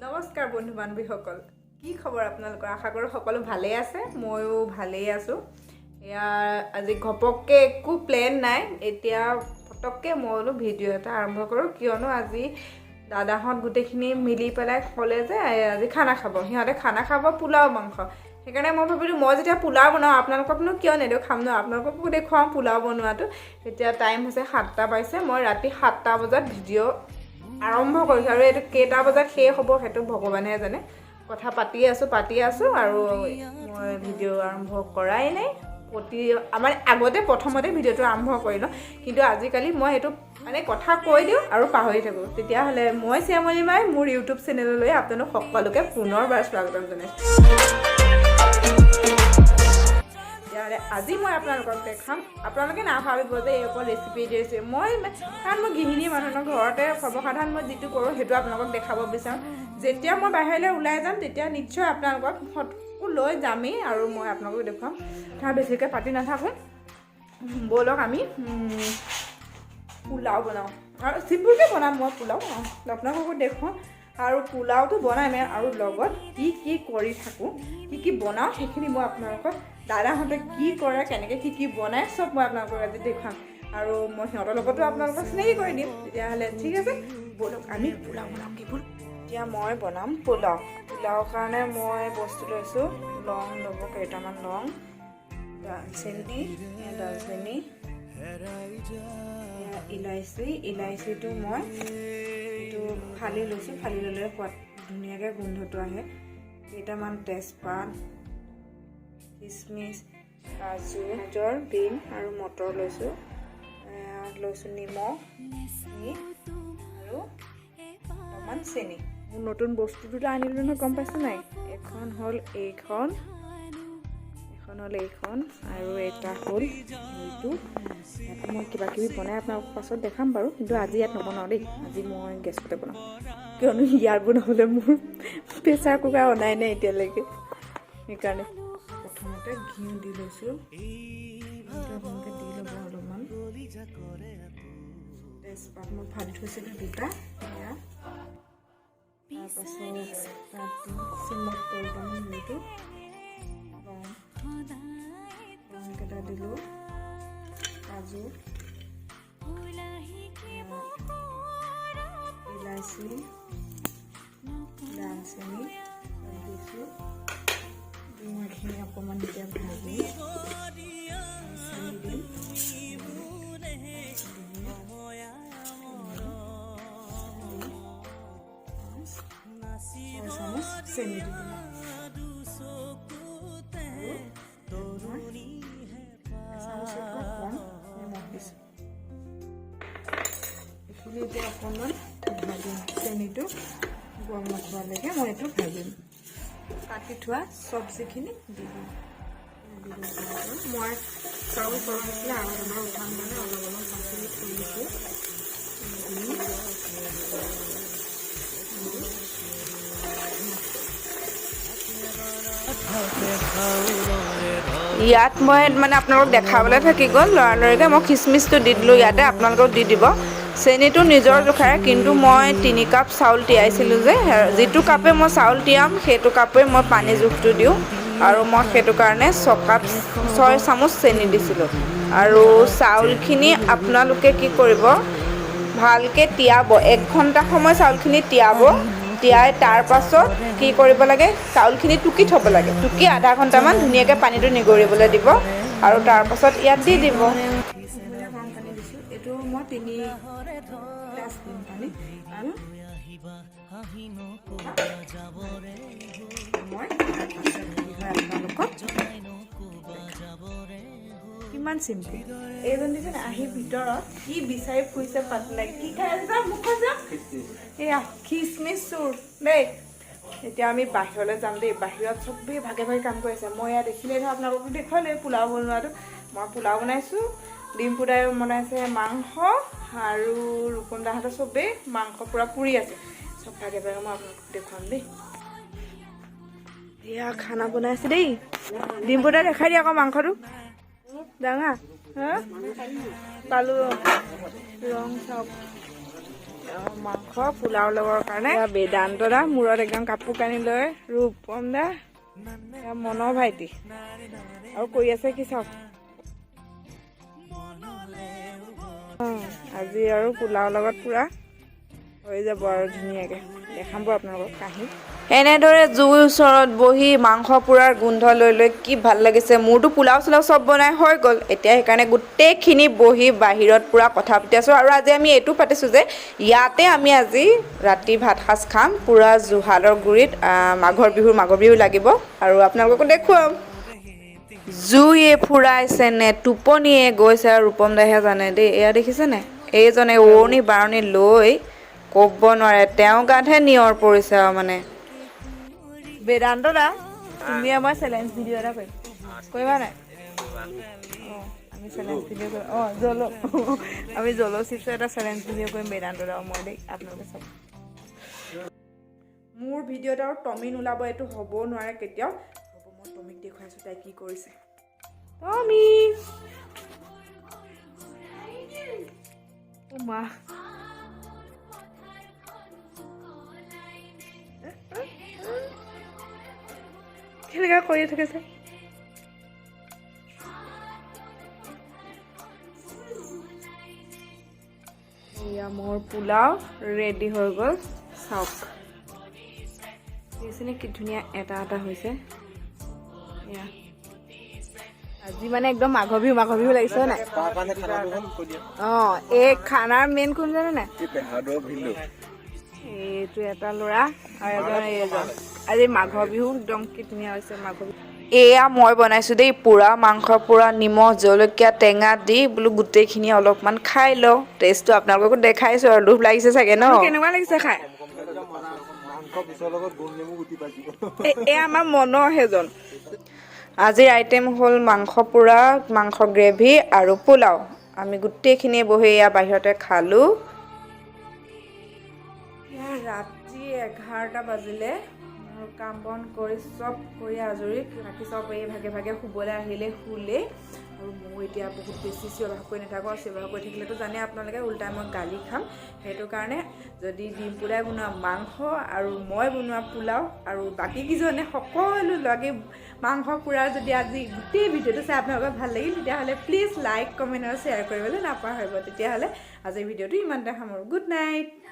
নমস্কাৰ বন্ধু বান্ধৱীসকল, কি খবৰ আপোনালোকৰ? আশা কৰোঁ সকলো ভালেই আছে। ময়ো ভালেই আছোঁ। এয়া আজি ঘপককৈ একো প্লেন নাই, এতিয়া ফটককৈ মই বোলো ভিডিঅ' এটা আৰম্ভ কৰোঁ, কিয়নো আজি দাদাহঁত গোটেইখিনি মিলি পেলাই ক'লে যে আজি খানা খাব। সিহঁতে খানা খাব পোলাও মাংস। সেইকাৰণে মই ভাবিলোঁ মই যেতিয়া পোলাও বনাওঁ আপোনালোককনো কিয় নেদেখাম ন, আপোনালোককো দেখুৱাম পোলাও বনোৱাটো। এতিয়া টাইম হৈছে 7টা বাজিছে। মই ৰাতি 7টা বজাত ভিডিঅ' আৰম্ভ কৰিছোঁ আৰু এইটো কেইটা বজাত শেষ হ'ব সেইটো ভগৱানেহে জানে। কথা পাতি আছোঁ আৰু মই ভিডিঅ' আৰম্ভ কৰাই নাই। আমাৰ আগতে প্ৰথমতে ভিডিঅ'টো আৰম্ভ কৰি লওঁ, কিন্তু আজিকালি মই সেইটো মানে কথা কৈ দিওঁ আৰু পাহৰি থাকোঁ। তেতিয়াহ'লে মই শ্যামলী মাই মোৰ ইউটিউব চেনেললৈ আপোনালোক সকলোকে পুনৰবাৰ স্বাগতম জনাইছোঁ। তেতিয়াহ'লে আজি মই আপোনালোকক দেখাম, আপোনালোকে নাভাবিব যে এই অকল ৰেচিপি দিছে। কাৰণ মই গৃহিণী মানুহৰ ঘৰতে সৰ্বসাধাৰণ মই যিটো কৰোঁ সেইটো আপোনালোকক দেখাব বিচাৰোঁ। যেতিয়া মই বাহিৰলৈ ওলাই যাম তেতিয়া নিশ্চয় আপোনালোকক ফটো লৈ যামেই আৰু মই আপোনালোকক দেখুৱাম। তাৰ বেছিকৈ পাতি নাথাকোঁ, ব'লক আমি পোলাও বনাওঁ আৰু চিম্পুলকৈ বনাম। মই পোলাও আপোনালোককো দেখুৱাম আৰু পোলাওটো বনামে আৰু লগত কি কৰি থাকোঁ, কি বনাওঁ সেইখিনি মই আপোনালোকক, দাদাহঁতে কি কৰে, কেনেকৈ কি বনায় চব মই আপোনালোকক আজি দেখুৱাম আৰু মই সিহঁতৰ লগতো আপোনালোকক চিনাকি কৰি দিম। তেতিয়াহ'লে ঠিক আছে, ব'লক আমি পোলাও বনাওঁ। এতিয়া মই বনাম পোলাওৰ কাৰণে মই বস্তু লৈছোঁ। লং ল'ব কেইটামান, লং, দালচেনি, ইলাইচিটো মই এইটো ফালি লৈছোঁ। ফালি ল'লে সোৱাদ ধুনীয়াকৈ গোন্ধটো আহে। কেইটামান তেজপাত, কিচমিচ, কাজু, গাজৰ, বিন আৰু মটৰ লৈছোঁ। নিমখ আৰু অকণমান চেনি। মোৰ নতুন বস্তু দুটা আনিলোঁ নহয়, গম পাইছোঁ নাই? এখন হ'ল এইখন আৰু এটা হ'ল এইটো। ইয়াত মই কিবা কিবি বনাই আপোনালোকক পাছত দেখাম বাৰু, কিন্তু আজি ইয়াত নবনাওঁ দেই। আজি মই গেছতে বনাওঁ, কিয়নো ইয়াত বনাবলৈ মোৰ প্ৰেছাৰ কুকাৰ অনাই নাই এতিয়ালৈকে। সেইকাৰণে প্ৰথমতে ঘিউ দি লৈছোঁ। আপোনালোকে দি ল'ব অলপমান। তেজপাত মই ভাজি থৈছিলোঁ দুটা, তাৰপাছত তাত চিমত কৰিলোঁ সেইটো ৰংকেইটা দিলোঁ, কাজু, ইলাইচি, দালচেনি দিছোঁ। এইখিনি অকণমান এতিয়া ভাজি চেনি দিম, চামুচ চেনি দি দিম এইখিনি এতিয়া অকণমান ভাজিম। চেনিটো গৰম নোখোৱালৈকে মই এইটো ভাজিম। কাটি থোৱা চব্জিখিনি দি দিম। মই চাউল কৰিছিলে আৰু আমাৰ উঠান মানে অলপ পাচলি থৈছোঁ। ইয়াত মই মানে আপোনালোকক দেখাবলৈ থাকি গ'ল, লৰালৰিকৈ মই খিচমিচটো দি দিলোঁ। ইয়াতে আপোনালোকক দি দিব। চেনিটো নিজৰ জোখাৰে, কিন্তু মই 3 কাপ চাউল তিয়াইছিলোঁ যে, যিটো কাপে মই চাউল তিয়াম সেইটো কাপে মই পানী জোখটো দিওঁ আৰু মই সেইটো কাৰণে 6 চামুচ চেনি দিছিলোঁ। আৰু চাউলখিনি আপোনালোকে কি কৰিব, ভালকৈ তিয়াব। 1 ঘণ্টা সময় চাউলখিনি তিয়াই তাৰ পাছত কি কৰিব লাগে, চাউলখিনি টুকি থ'ব লাগে। টুকি আধা ঘণ্টামান ধুনীয়াকৈ পানীটো নিগৰিবলৈ দিব আৰু তাৰ পাছত ইয়াত দি দিব। গৰম পানী দিছোঁ, এইটো মই 3 গ্লাছ দিম পানী আৰু মই কিমান চিম্পুল। এইজন দিছে আহি ভিতৰত কি বিচাৰি ফুৰিছে পাতলাই, কি খাই আছে মুখত যাম। এয়া খিচমিচ চুৰ দেই। এতিয়া আমি বাহিৰলৈ যাম দেই। বাহিৰত চবেই ভাগে ভাগে কাম কৰি আছে। মই ইয়াত দেখিলেই নহয় আপোনালোকক দেখুৱালে পোলাও বনোৱাটো। মই পোলাও বনাইছোঁ, ডিম পুৰাই বনাইছে, মাংস আৰু ৰূপম দাহঁতে চবেই মাংস পূৰা পুৰি আছে। চব ভাগে ভাগে মই আপোনালোকক দেখুৱাম দেই। এয়া খানা বনাইছে দেই। ডিম পুৰাই দেখাই দিয়ে আকৌ মাংসটো ডাঙা পালোঁ। ৰং চাওক মাংস পোলাও ল'বৰ কাৰণে বেদান্ত দা মূৰত একদম কাপোৰ কানি লৈ ৰূপম দা মনৰ ভাইটি আৰু কৰি আছে কি চাওক আজি আৰু পোলাও লগত পুৰা হৈ যাব আৰু ধুনীয়াকৈ দেখাব আপোনালোকক কাঁহী এনেদৰে জুইৰ ওচৰত বহি মাংস পোৰাৰ গোন্ধ লৈ লৈ কি ভাল লাগিছে মোৰতো পোলাও চোলাও চব বনাই হৈ গ'ল এতিয়া সেইকাৰণে গোটেইখিনি বহি বাহিৰত পুৰা কথা পাতি আছোঁ আৰু আজি আমি এইটো পাতিছোঁ যে ইয়াতে আমি আজি ৰাতি ভাত সাজ খাম পুৰা জুহালৰ গুৰিত মাঘৰ বিহু লাগিব আৰু আপোনালোককো দেখুৱাম জুইয়ে ফুৰাইছে নে টোপনিয়ে গৈছে আৰু ৰূপম দাইহে জানে দেই এয়া দেখিছেনে এইজনে ওৰণি বাৰণি লৈ ক'ব নোৱাৰে তেওঁ গাতহে নিয়ৰ পৰিছে আৰু মানে বেদান্ত দা তুমি আমাৰ চেলেঞ্জ ভিডিঅ' এটা কৰিম কৰিবা নাই আমি চেলেঞ্জ ভিডিঅ' কৰিম আমি জল' চিপছৰ এটা চেলেঞ্জ ভিডিঅ' কৰিম বেদান্ত দা মই দেই আপোনালোকে চাব মোৰ ভিডিঅ'ত আৰু টমি নোলাব এইটো হ'ব নোৱাৰে কেতিয়াও হ'ব মই টমিক দেখুৱাইছোঁ তাই কি কৰিছে টমি মা কেনেকৈ কৰি থাকিছে এয়া মোৰ পোলাও ৰেডি হৈ গ'ল চাওক দেখিছেনে কি ধুনীয়া এটা হৈছে এয়া আজি মানে একদম মাঘৰ বিহু লাগিছে নাই এই খানাৰ মেইন কোন জানে নাই এইটো এটা ল'ৰা আৰু এজন আজি মাঘৰ বিহু একদম কি ধুনীয়া হৈছে মাঘৰ বিহু এয়া মই বনাইছোঁ দেই পুৰা মাংস পুৰা নিমখ জলকীয়া টেঙা দি বোলো গোটেইখিনি অলপমান খাই লওঁ টেষ্টটো আপোনালোককো দেখাইছোঁ আৰু লোভ লাগিছে চাগে ন কেনেকুৱা লাগিছে খাই এয়া আমাৰ মনৰ সেইজন আজিৰ আইটেম হ'ল মাংস পোৰা মাংস গ্ৰেভি আৰু পোলাও আমি গোটেইখিনিয়ে বহি এয়া বাহিৰতে খালোঁ ৰাতি 11টা বাজিলে মোৰ কাম বন কৰি চব কৰি আজৰি বাকী চব এই ভাগে ভাগে শুবলৈ আহিলে শুলে আৰু মোৰ এতিয়া বহুত বেছি চিঞৰ কৰি নাথাকোঁ আৰু চিঞৰ কৰি থাকিলেতো জানে আপোনালোকে উল্টাই মই গালি খাম সেইটো কাৰণে যদি ডিম পোৰাই বনোৱা মাংস আৰু মই বনোৱা পোলাও আৰু বাকীকেইজনে সকলো লগে মাংস পোৰাৰ যদি আজি গোটেই ভিডিঅ'টো চাই আপোনালোকৰ ভাল লাগিল তেতিয়াহ'লে প্লিজ লাইক কমেণ্ট আৰু শ্বেয়াৰ কৰিবলৈ নাপাহৰিব তেতিয়াহ'লে আজিৰ ভিডিঅ'টো ইমানতে সামৰোঁ গুড নাইট